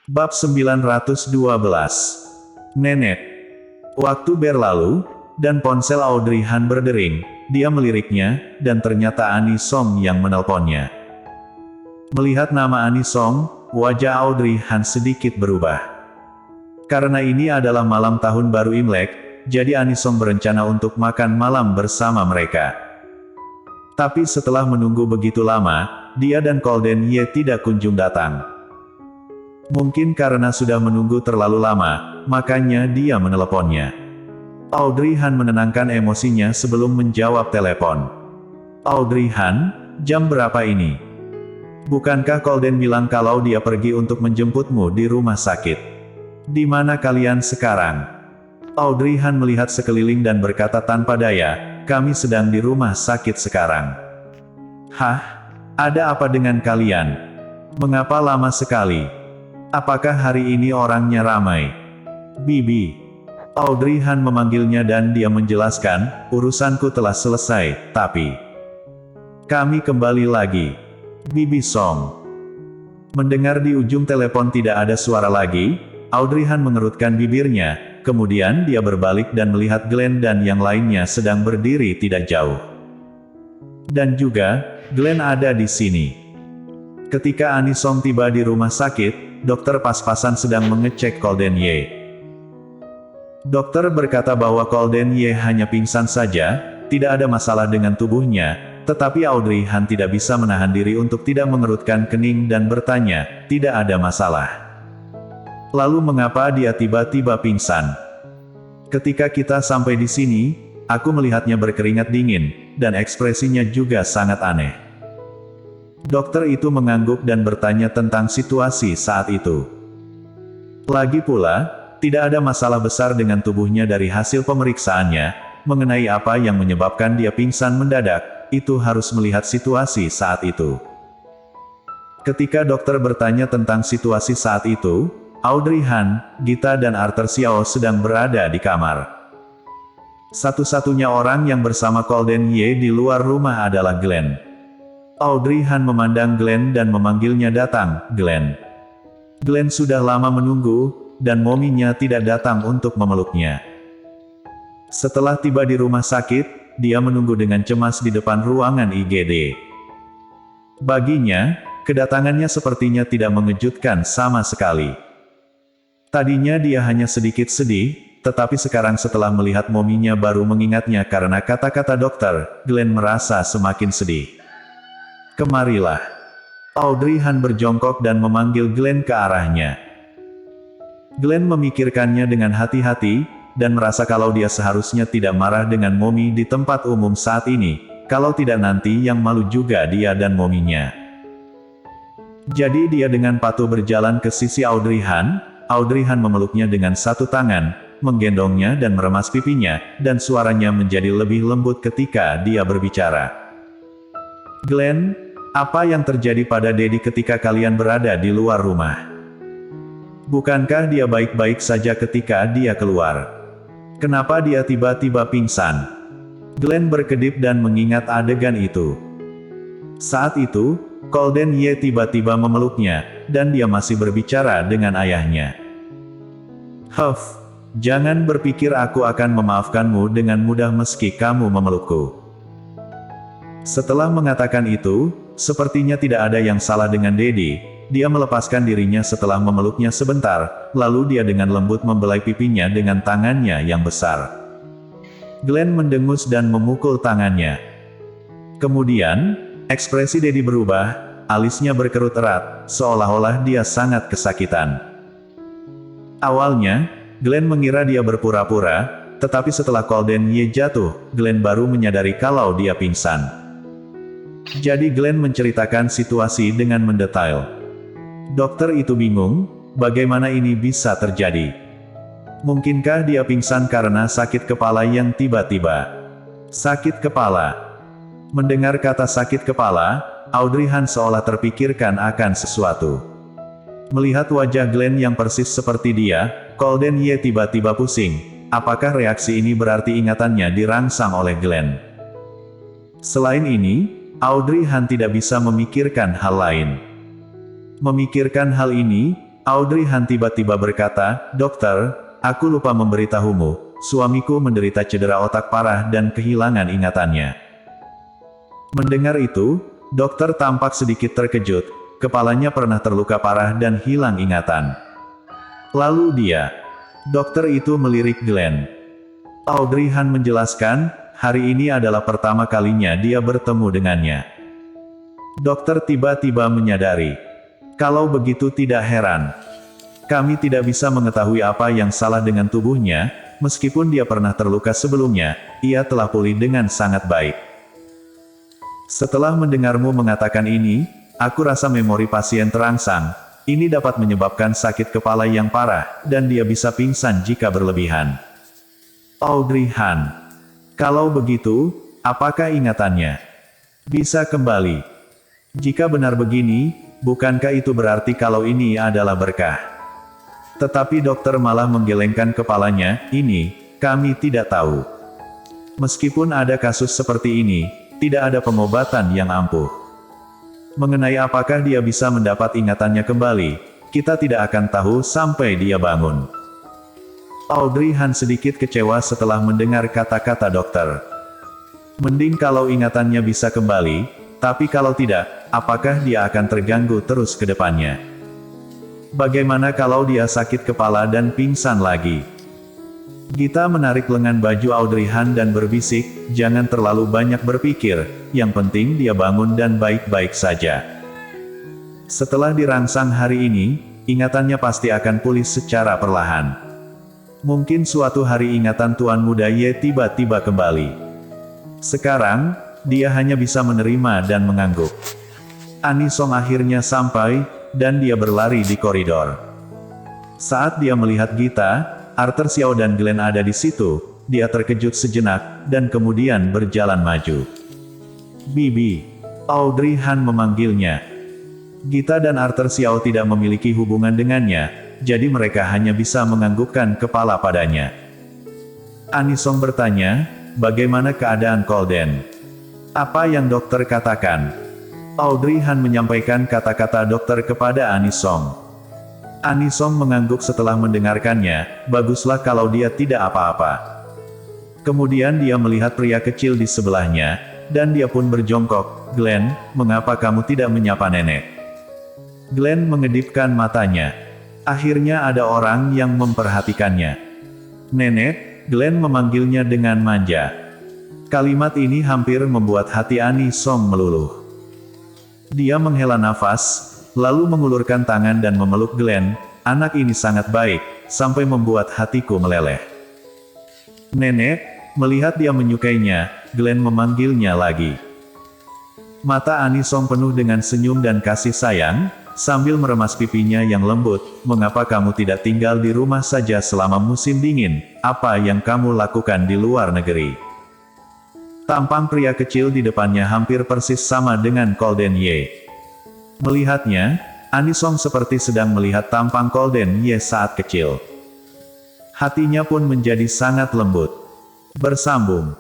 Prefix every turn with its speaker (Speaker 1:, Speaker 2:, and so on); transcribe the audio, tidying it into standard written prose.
Speaker 1: Bab 912. Nenek. Waktu berlalu, dan ponsel Audrey Han berdering, dia meliriknya, dan ternyata Annie Song yang menelponnya. Melihat nama Annie Song, wajah Audrey Han sedikit berubah. Karena ini adalah malam tahun baru Imlek, jadi Annie Song berencana untuk makan malam bersama mereka. Tapi setelah menunggu begitu lama, dia dan Golden Ye tidak kunjung datang. Mungkin karena sudah menunggu terlalu lama, makanya dia meneleponnya. Audrey Han menenangkan emosinya sebelum menjawab telepon. Audrey Han, jam berapa ini? Bukankah Golden bilang kalau dia pergi untuk menjemputmu di rumah sakit? Di mana kalian sekarang? Audrey Han melihat sekeliling dan berkata tanpa daya, kami sedang di rumah sakit sekarang. Hah? Ada apa dengan kalian? Mengapa lama sekali? Apakah hari ini orangnya ramai? Bibi. Audrey Han memanggilnya dan dia menjelaskan, urusanku telah selesai, tapi kami kembali lagi. Bibi Song. Mendengar di ujung telepon tidak ada suara lagi, Audrey Han mengerutkan bibirnya, kemudian dia berbalik dan melihat Glenn dan yang lainnya sedang berdiri tidak jauh. Dan juga, Glenn ada di sini. Ketika Annie Song tiba di rumah sakit, dokter pas-pasan sedang mengecek Golden Ye. Dokter berkata bahwa Golden Ye hanya pingsan saja, tidak ada masalah dengan tubuhnya, tetapi Audrey Han tidak bisa menahan diri untuk tidak mengerutkan kening dan bertanya, tidak ada masalah. Lalu mengapa dia tiba-tiba pingsan? Ketika kita sampai di sini, aku melihatnya berkeringat dingin, dan ekspresinya juga sangat aneh. Dokter itu mengangguk dan bertanya tentang situasi saat itu. Lagi pula, tidak ada masalah besar dengan tubuhnya dari hasil pemeriksaannya, mengenai apa yang menyebabkan dia pingsan mendadak, itu harus melihat situasi saat itu. Ketika dokter bertanya tentang situasi saat itu, Audrey Han, Gita dan Arthur Xiao sedang berada di kamar. Satu-satunya orang yang bersama Golden Ye di luar rumah adalah Glenn. Audrey Han memandang Glenn dan memanggilnya datang, Glenn. Glenn sudah lama menunggu, dan mominya tidak datang untuk memeluknya. Setelah tiba di rumah sakit, dia menunggu dengan cemas di depan ruangan IGD. Baginya, kedatangannya sepertinya tidak mengejutkan sama sekali. Tadinya dia hanya sedikit sedih, tetapi sekarang setelah melihat mominya baru mengingatnya karena kata-kata dokter, Glenn merasa semakin sedih. Kemarilah. Audrey Han berjongkok dan memanggil Glenn ke arahnya. Glenn memikirkannya dengan hati-hati, dan merasa kalau dia seharusnya tidak marah dengan momi di tempat umum saat ini, kalau tidak nanti yang malu juga dia dan mominya. Jadi dia dengan patuh berjalan ke sisi Audrey Han memeluknya dengan satu tangan, menggendongnya dan meremas pipinya, dan suaranya menjadi lebih lembut ketika dia berbicara. Glenn, apa yang terjadi pada Daddy ketika kalian berada di luar rumah? Bukankah dia baik-baik saja ketika dia keluar? Kenapa dia tiba-tiba pingsan? Glenn berkedip dan mengingat adegan itu. Saat itu, Golden Ye tiba-tiba memeluknya, dan dia masih berbicara dengan ayahnya. Huff, jangan berpikir aku akan memaafkanmu dengan mudah meski kamu memelukku. Setelah mengatakan itu, sepertinya tidak ada yang salah dengan Daddy, dia melepaskan dirinya setelah memeluknya sebentar, lalu dia dengan lembut membelai pipinya dengan tangannya yang besar. Glenn mendengus dan memukul tangannya. Kemudian, ekspresi Daddy berubah, alisnya berkerut erat, seolah-olah dia sangat kesakitan. Awalnya, Glenn mengira dia berpura-pura, tetapi setelah Golden Ye jatuh, Glenn baru menyadari kalau dia pingsan. Jadi Glenn menceritakan situasi dengan mendetail. Dokter itu bingung, bagaimana ini bisa terjadi. Mungkinkah dia pingsan karena sakit kepala yang tiba-tiba? Sakit kepala. Mendengar kata sakit kepala, Audrey Han seolah terpikirkan akan sesuatu. Melihat wajah Glenn yang persis seperti dia, Golden Ye tiba-tiba pusing. Apakah reaksi ini berarti ingatannya dirangsang oleh Glenn? Selain ini, Audrey Han tidak bisa memikirkan hal lain. Memikirkan hal ini, Audrey Han tiba-tiba berkata, "Dokter, aku lupa memberitahumu, suamiku menderita cedera otak parah dan kehilangan ingatannya." Mendengar itu, dokter tampak sedikit terkejut, kepalanya pernah terluka parah dan hilang ingatan. Lalu dokter itu melirik Glenn. Audrey Han menjelaskan, hari ini adalah pertama kalinya dia bertemu dengannya. Dokter tiba-tiba menyadari. Kalau begitu tidak heran. Kami tidak bisa mengetahui apa yang salah dengan tubuhnya, meskipun dia pernah terluka sebelumnya, ia telah pulih dengan sangat baik. Setelah mendengarmu mengatakan ini, aku rasa memori pasien terangsang. Ini dapat menyebabkan sakit kepala yang parah, dan dia bisa pingsan jika berlebihan. Audrey Han. Kalau begitu, apakah ingatannya bisa kembali? Jika benar begini, bukankah itu berarti kalau ini adalah berkah? Tetapi dokter malah menggelengkan kepalanya, ini, kami tidak tahu. Meskipun ada kasus seperti ini, tidak ada pengobatan yang ampuh. Mengenai apakah dia bisa mendapat ingatannya kembali, kita tidak akan tahu sampai dia bangun. Audrey Han sedikit kecewa setelah mendengar kata-kata dokter. Mending kalau ingatannya bisa kembali, tapi kalau tidak, apakah dia akan terganggu terus ke depannya? Bagaimana kalau dia sakit kepala dan pingsan lagi? Gita menarik lengan baju Audrey Han dan berbisik, "Jangan terlalu banyak berpikir, yang penting dia bangun dan baik-baik saja." Setelah dirangsang hari ini, ingatannya pasti akan pulih secara perlahan. Mungkin suatu hari ingatan Tuan Muda Ye tiba-tiba kembali. Sekarang, dia hanya bisa menerima dan mengangguk. Anisong akhirnya sampai, dan dia berlari di koridor. Saat dia melihat Gita, Arthur Xiao dan Glenn ada di situ, dia terkejut sejenak, dan kemudian berjalan maju. "Bibi." Audrey Han memanggilnya. Gita dan Arthur Xiao tidak memiliki hubungan dengannya, jadi mereka hanya bisa menganggukkan kepala padanya. Anisong bertanya, "Bagaimana keadaan Colden? Apa yang dokter katakan?" Audrey Han menyampaikan kata-kata dokter kepada Anisong. Anisong mengangguk setelah mendengarkannya, baguslah kalau dia tidak apa-apa. Kemudian dia melihat pria kecil di sebelahnya, dan dia pun berjongkok. "Glenn, mengapa kamu tidak menyapa nenek?" Glenn mengedipkan matanya. Akhirnya ada orang yang memperhatikannya. "Nenek," Glenn memanggilnya dengan manja. Kalimat ini hampir membuat hati Anisong meluluh. Dia menghela nafas, lalu mengulurkan tangan dan memeluk Glenn. Anak ini sangat baik, sampai membuat hatiku meleleh. "Nenek," melihat dia menyukainya, Glenn memanggilnya lagi. Mata Anisong penuh dengan senyum dan kasih sayang, sambil meremas pipinya yang lembut. "Mengapa kamu tidak tinggal di rumah saja selama musim dingin? Apa yang kamu lakukan di luar negeri?" Tampang pria kecil di depannya hampir persis sama dengan Colden Ye. Melihatnya, Anisong seperti sedang melihat tampang Colden Ye saat kecil. Hatinya pun menjadi sangat lembut. Bersambung.